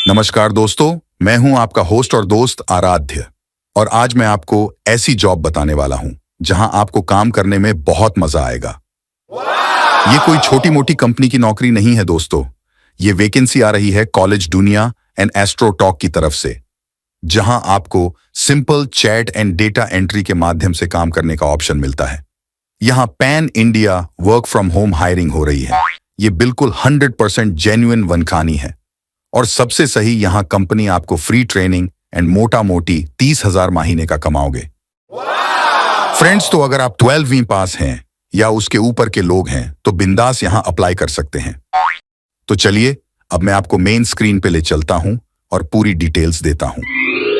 नमस्कार दोस्तों, मैं हूं आपका होस्ट और दोस्त आराध्य। और आज मैं आपको ऐसी जॉब बताने वाला हूं जहां आपको काम करने में बहुत मजा आएगा। ये कोई छोटी मोटी कंपनी की नौकरी नहीं है दोस्तों। ये वैकेंसी आ रही है कॉलेज दुनिया एंड एस्ट्रो टॉक की तरफ से, जहां आपको simple chat and data entry के माध्यम से काम करने का ऑप्शन मिलता है। यहाँ pan India work from home hiring हो रही है। ये बिल्कुल 100% जेन्युइन वनखानी है। और सबसे सही, यहाँ कंपनी आपको फ्री ट्रेनिंग एंड मोटा मोटी 30,000 महीने का कमाओगे। फ्रेंड्स, तो अगर आप 12वीं पास हैं या उसके ऊपर के लोग हैं तो बिंदास यहाँ अप्लाई कर सकते हैं। तो चलिए, अब मैं आपको मेन स्क्रीन पे ले चलता हूँ और पूरी डिटेल्स देता हूँ।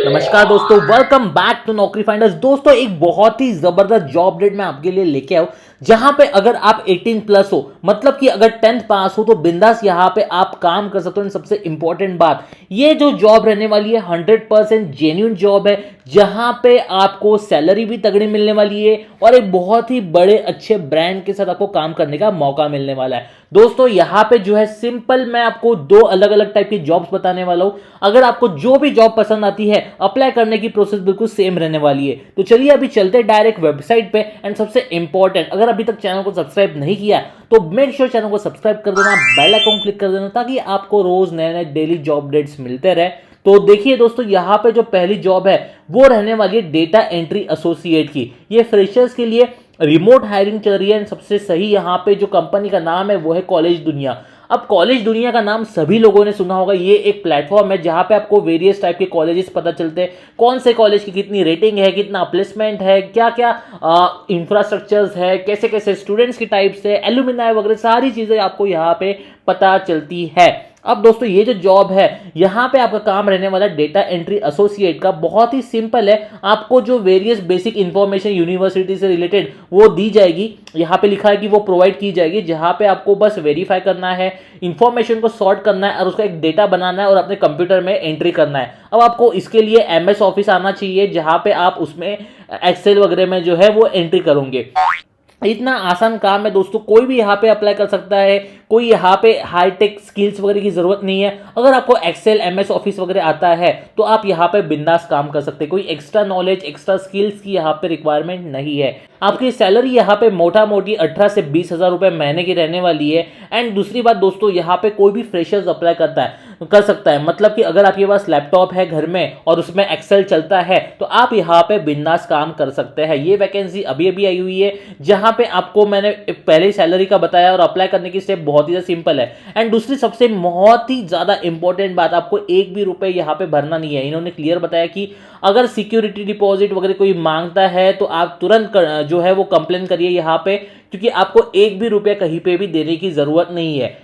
नमस्कार दोस्तों, वेलकम बैक टू नौकरी फाइंडर्स। दोस्तों, एक बहुत ही जबरदस्त जॉब अपडेट मैं आपके लिए लेके आया हूं, जहां पे अगर आप 18 प्लस हो, मतलब कि अगर 10th पास हो, तो बिंदास यहां पे आप काम कर सकते हो। सबसे इंपॉर्टेंट बात, ये जो जॉब रहने वाली है 100% जेन्युइन जॉब है, जहां पे आपको सैलरी भी तगड़ी मिलने वाली है और एक बहुत ही बड़े अच्छे ब्रांड के साथ आपको काम करने का मौका मिलने वाला है। दोस्तों, यहां पे जो है सिंपल मैं आपको दो अलग अलग टाइप की जॉब्स बताने वाला हूं। अगर आपको जो भी जॉब पसंद आती है, अप्लाई करने की प्रोसेस बिल्कुल सेम रहने वाली है। तो चलिए अभी चलते डायरेक्ट वेबसाइट पे। एंड सबसे इंपॉर्टेंट, अगर अभी तक चैनल को सब्सक्राइब नहीं किया तो मेक श्योर चैनल को सब्सक्राइब कर देना, बेल आइकन क्लिक कर देना, ताकि आपको रोज नए नए डेली जॉब अपडेट्स मिलते रहे। तो देखिए दोस्तों, यहाँ पे जो पहली जॉब है वो रहने वाली है डेटा एंट्री एसोसिएट की। ये फ्रेशर्स के लिए रिमोट हायरिंग चल रही है। सबसे सही यहाँ पे जो कंपनी का नाम है वो है कॉलेज दुनिया। अब कॉलेज दुनिया का नाम सभी लोगों ने सुना होगा। ये एक प्लेटफॉर्म है जहां पे आपको वेरियस टाइप के कॉलेजेस पता चलते हैं, कौन से कॉलेज की कितनी रेटिंग है, कितना प्लेसमेंट है, क्या क्या इंफ्रास्ट्रक्चर्स है, कैसे कैसे स्टूडेंट्स की टाइप्स है, एलुमिनाई वगैरह सारी चीजें आपको यहाँ पे पता चलती है। अब दोस्तों, ये जो जॉब है यहाँ पे आपका काम रहने वाला डेटा एंट्री एसोसिएट का बहुत ही सिंपल है। आपको जो वेरियस बेसिक इंफॉर्मेशन यूनिवर्सिटी से रिलेटेड वो दी जाएगी। यहाँ पे लिखा है कि वो प्रोवाइड की जाएगी, जहाँ पे आपको बस वेरीफाई करना है, इंफॉर्मेशन को सॉर्ट करना है और उसका एक डेटा बनाना है और अपने कंप्यूटर में एंट्री करना है। अब आपको इसके लिए MS ऑफिस आना चाहिए, जहाँ पे आप उसमें एक्सेल वगैरह में जो है वो एंट्री करोगे। इतना आसान काम है दोस्तों, कोई भी यहाँ पे अप्लाई कर सकता है। कोई यहाँ पे हाई टेक स्किल्स वगैरह की जरूरत नहीं है। अगर आपको एक्सेल MS ऑफिस वगैरह आता है तो आप यहाँ पे बिंदास काम कर सकते हैं। कोई एक्स्ट्रा नॉलेज, एक्स्ट्रा स्किल्स की यहाँ पे रिक्वायरमेंट नहीं है। आपकी सैलरी यहाँ पे मोटा मोटी 18 से 20,000 रुपए महीने की रहने वाली है। एंड दूसरी बात दोस्तों, यहाँ पे कोई भी फ्रेशर्स अप्लाई कर सकता है। मतलब कि अगर आपके पास लैपटॉप है घर में और उसमें एक्सेल चलता है तो आप यहाँ पे बिंदास काम कर सकते हैं। ये वैकेंसी अभी अभी आई हुई है, जहां पे आपको मैंने पहले ही सैलरी का बताया और अप्लाई करने की स्टेप बहुत ही सिंपल है। एंड दूसरी सबसे बहुत ही ज्यादा इंपॉर्टेंट बात, आपको एक भी रुपए यहाँ पे भरना नहीं है। इन्होंने क्लियर बताया कि अगर सिक्योरिटी डिपॉजिट वगैरह कोई मांगता है तो आप तुरंत जो है वो कंप्लेन करिए यहाँ पे, क्योंकि आपको एक भी रुपया कहीं पे भी देने की जरूरत नहीं है।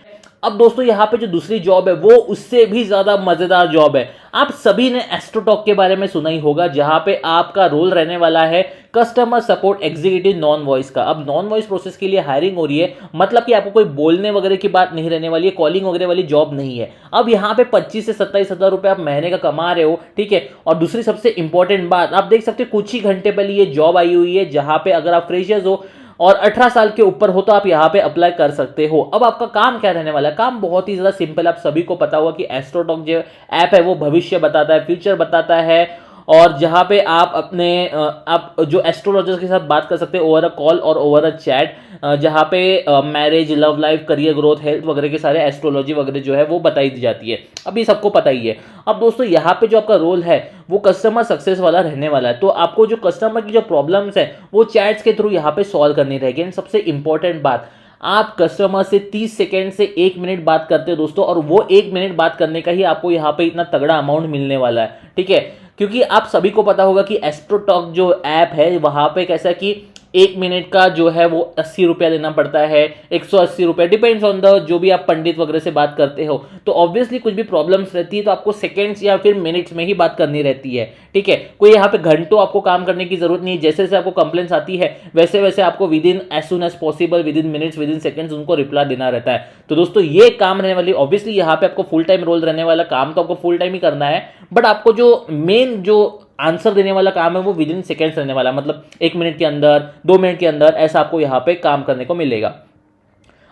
अब दोस्तों, यहाँ पे जो दूसरी जॉब है वो उससे भी ज्यादा मजेदार जॉब है। आप सभी ने एस्ट्रोटॉक के बारे में सुना ही होगा, जहां पे आपका रोल रहने वाला है customer support executive non voice का। अब नॉन वॉइस प्रोसेस के लिए हायरिंग हो रही है, मतलब कि आपको कोई बोलने वगैरह की बात नहीं रहने वाली है, कॉलिंग वगैरह वाली जॉब नहीं है। अब यहाँ पे 25 से 27,000 रुपए आप महीने का कमा रहे हो, ठीक है। और दूसरी सबसे इंपॉर्टेंट बात, आप देख सकते हो कुछ ही घंटे पहले ये जॉब आई हुई है, जहां पे अगर आप फ्रेशर्स हो और 18 साल के ऊपर हो तो आप यहाँ पे अप्लाई कर सकते हो। अब आपका काम क्या रहने वाला है? काम बहुत ही ज्यादा सिंपल है। आप सभी को पता होगा कि एस्ट्रोटॉक जो ऐप है वो भविष्य बताता है, फ्यूचर बताता है, और जहां पे आप अपने आप जो एस्ट्रोलॉजर्स के साथ बात कर सकते हैं ओवर अ कॉल और ओवर अ चैट, जहां पे marriage, love life, career growth, health वगैरह के सारे एस्ट्रोलॉजी वगैरह जो है वो बताई दी जाती है। अब ये सबको पता ही है। अब दोस्तों, यहाँ पे जो आपका रोल है वो कस्टमर सक्सेस वाला रहने वाला है। तो आपको जो कस्टमर की जो प्रॉब्लम्स है वो चैट्स के थ्रू यहाँ पे सॉल्व करनी रहेगी। एंड सबसे इंपॉर्टेंट बात, आप कस्टमर से 30 सेकेंड से 1 मिनट बात करते हो दोस्तों, और वो 1 मिनट बात करने का ही आपको यहाँ पे इतना तगड़ा अमाउंट मिलने वाला है, ठीक है। क्योंकि आप सभी को पता होगा कि एस्ट्रोटॉक जो ऐप है वहां पे कैसा कि 1 मिनट का जो है वो 80 रुपया देना पड़ता है, 180 रुपया, डिपेंड्स ऑन द जो भी आप पंडित वगैरह से बात करते हो। तो ऑब्वियसली कुछ भी प्रॉब्लम्स रहती है तो आपको सेकेंड्स या फिर मिनट्स में ही बात करनी रहती है, ठीक है। कोई यहाँ पे घंटों आपको काम करने की जरूरत नहीं है। जैसे जैसे आपको कंप्लेंट्स आती है वैसे वैसे आपको within as soon as possible, within minutes, within seconds उनको रिप्लाई देना रहता है। तो दोस्तों, ये काम रहने वाली, ऑब्वियसली यहाँ पे आपको फुल टाइम रोल रहने वाला, काम तो आपको फुल टाइम ही करना है, बट आपको जो मेन जो आंसर देने वाला काम है वो विद इन सेकेंड्स रहने वाला, मतलब 1 मिनट के अंदर, 2 मिनट के अंदर, ऐसा आपको यहाँ पे काम करने को मिलेगा।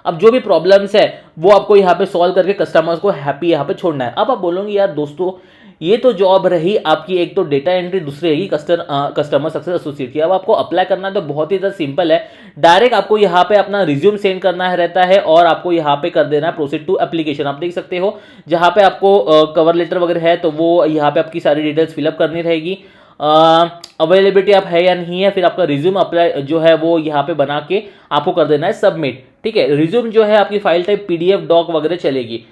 अब जो भी प्रॉब्लम्स है वो आपको यहाँ पे सॉल्व करके कस्टमर्स को हैप्पी यहाँ पे छोड़ना है। अब आप बोलोगे यार दोस्तों ये तो जॉब रही आपकी, एक तो डेटा एंट्री, दूसरी रही कस्टमर सक्सेस एसोसिएट की। अब आपको अप्लाई करना है तो बहुत ही ज़्यादा सिंपल है। डायरेक्ट आपको यहाँ पे अपना रिज्यूम सेंड करना है रहता है और आपको यहाँ पे कर देना है प्रोसीड टू एप्लीकेशन। आप देख सकते हो जहाँ पे आपको कवर लेटर वगैरह है तो वो यहाँ पे आपकी सारी डिटेल्स फिलअप करनी रहेगी। अवेलेबिलिटी आप है या नहीं है, फिर आपका रिज्यूम अप्लाई जो है वो यहाँ पे बना के आपको कर देना है सबमिट। ठीक है, रिज्यूम जो है आपकी फाइल टाइप PDF डॉक वगैरह चलेगी।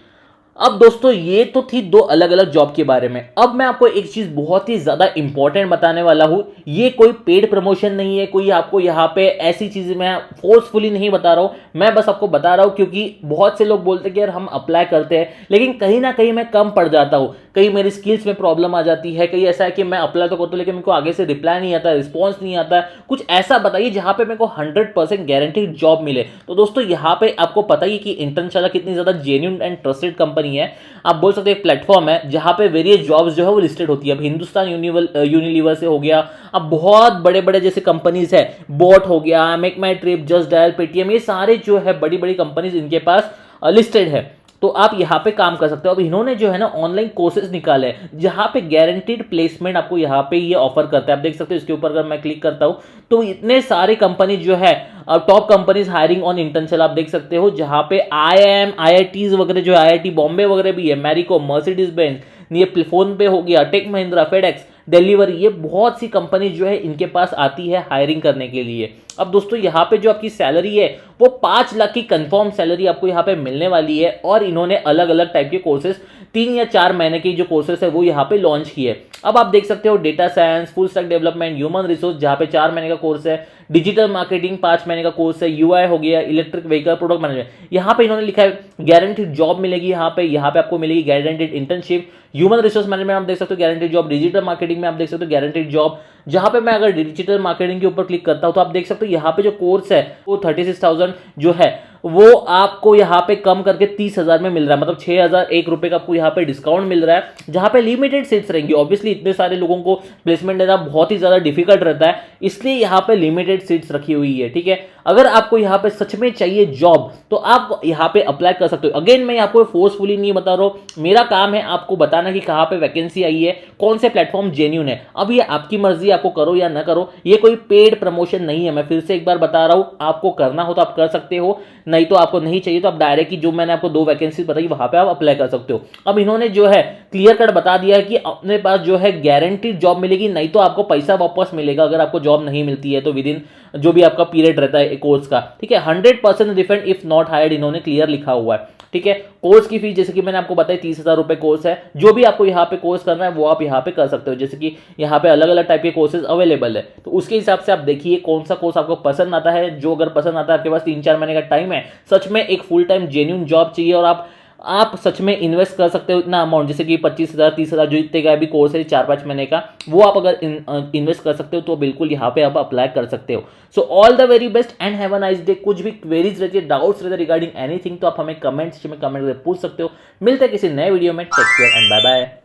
अब दोस्तों ये तो थी दो अलग अलग जॉब के बारे में। अब मैं आपको एक चीज बहुत ही ज्यादा इंपॉर्टेंट बताने वाला हूं। ये कोई पेड प्रमोशन नहीं है, कोई आपको यहाँ पे ऐसी चीज मैं फोर्सफुली नहीं बता रहा हूं। मैं बस आपको बता रहा हूं क्योंकि बहुत से लोग बोलते हैं कि यार हम अप्लाई करते हैं लेकिन कहीं ना कहीं मैं कम पड़ जाता हूं, कहीं मेरी स्किल्स में प्रॉब्लम आ जाती है, कहीं ऐसा है कि मैं अप्लाई तो करता हूं लेकिन मेरे को आगे से रिप्लाई नहीं आता, रिस्पॉन्स नहीं आता। कुछ ऐसा बताइए जहां पे मेरे को 100% गारंटीड जॉब मिले। तो दोस्तों यहाँ पे आपको पता ही कि इंटर्नशाला कितनी ज्यादा जेन्युइन एंड ट्रस्टेड कंपनी है। आप बोल सकते हैं एक प्लेटफॉर्म है जहां पे वेरियस जॉब्स जो है वो लिस्टेड होती है। अब हिंदुस्तान यूनिलीवर से हो गया, अब बहुत बड़े बड़े जैसे कंपनीज है, बोट हो गया, मेक माई ट्रिप, जस्ट डायल, पेटीएम, ये सारे जो है बड़ी बड़ी कंपनीज इनके पास लिस्टेड है। तो आप यहाँ पे काम कर सकते हो। अब इन्होंने जो है ना ऑनलाइन कोर्सेज निकाले हैं जहाँ पे गारंटीड प्लेसमेंट आपको यहाँ पे ये ऑफर करता है। आप देख सकते हो इसके ऊपर अगर मैं क्लिक करता हूँ तो इतने सारे कंपनी जो है top companies hiring on internship आप देख सकते हो, जहाँ पे IIM IITs वगैरह जो IIT बॉम्बे वगैरह भी है, मैरिको, मर्सिडीज बेंज, ये फोन पे हो गया, टेक महिंद्रा, फेडेक्स, डिलीवरी, ये बहुत सी कंपनी जो है इनके पास आती है हायरिंग करने के लिए। अब दोस्तों यहाँ पे जो आपकी सैलरी है वो 5 लाख की कंफर्म सैलरी आपको यहाँ पे मिलने वाली है। और इन्होंने अलग अलग टाइप के कोर्सेज 3 या 4 महीने की जो कोर्सेज है वो यहाँ पे लॉन्च किए। अब आप देख सकते हो data science, full stack development, human resource जहाँ पे 4 महीने का कोर्स है, डिजिटल मार्केटिंग 5 महीने का कोर्स है, UI हो गया, इलेक्ट्रिक व्हीकल, प्रोडक्ट मैनेजमेंट। यहाँ पे इन्होंने लिखा है गारंटीड जॉब मिलेगी। यहाँ पे आपको मिलेगी guaranteed internship. Human resource management आप देख सकते हो गारंटीड जॉब। डिजिटल मार्केटिंग में आप देख सकते हो गारंटीड जॉब। जहां पे मैं अगर डिजिटल मार्केटिंग के ऊपर क्लिक करता हूं तो आप देख सकते हो यहाँ पे जो कोर्स है वो 36,000 जो है वो आपको यहाँ पे कम करके 30,000 में मिल रहा है, मतलब 6,001 रुपए का आपको यहाँ पे डिस्काउंट मिल रहा है, जहां पे लिमिटेड सीट्स रहेंगी। ऑब्वियसली इतने सारे लोगों को प्लेसमेंट देना बहुत ही ज्यादा डिफिकल्ट रहता है, इसलिए यहाँ पे लिमिटेड सीट्स रखी हुई है। ठीक है, अगर आपको यहाँ पे सच में चाहिए जॉब तो आप यहाँ पे अप्लाई कर सकते हो। अगेन मैं आपको फोर्सफुली नहीं बता रहा हूँ, मेरा काम है आपको बताना कि कहाँ पे वैकेंसी आई है, कौन से प्लेटफॉर्म जेन्युइन है। अब ये आपकी मर्जी, आपको करो या ना करो, ये कोई पेड प्रमोशन नहीं है। मैं फिर से एक बार बता रहा हूँ, आपको करना हो तो आप कर सकते हो, नहीं तो आपको नहीं चाहिए तो आप डायरेक्ट जो मैंने आपको 2 वैकेंसी बताई वहां पे आप अप्लाई कर सकते हो। अब इन्होंने जो है क्लियर कट बता दिया है कि अपने पास जो है गारंटीड जॉब मिलेगी, नहीं तो आपको पैसा वापस मिलेगा अगर आपको जॉब नहीं मिलती है तो विद इन जो भी आपका पीरियड रहता है कोर्स का। ठीक है, 100% रिफंड इफ नॉट हायर्ड इन्होंने क्लियर लिखा हुआ है। ठीक है, कोर्स की फीस जैसे कि मैंने आपको बताया 30,000 रुपए कोर्स है। जो भी आपको यहाँ पे कोर्स करना है वो आप यहाँ पे कर सकते हो, जैसे कि यहाँ पे अलग अलग टाइप के कोर्सेज अवेलेबल है। तो उसके हिसाब से आप देखिए कौन सा कोर्स आपको पसंद आता है। जो अगर पसंद आता है, आपके पास 3-4 महीने का टाइम है, सच में एक फुल टाइम जेन्युइन जॉब चाहिए और आप सच में इन्वेस्ट कर सकते हो इतना अमाउंट, जैसे कि 25,000 30,000 जो इतने का भी कोर्स है 4-5 महीने का, वो आप अगर इन्वेस्ट कर सकते हो तो बिल्कुल यहाँ पे आप अप्लाई कर सकते हो। So all the very best and have a nice day. कुछ भी क्वेरीज रहती है, डाउट्स रहते हैं रिगार्डिंग एनीथिंग तो आप हमें कमेंट सेक्शन में कमेंट करके पूछ सकते हो। मिलते हैं किसी नए वीडियो में, take care and bye bye.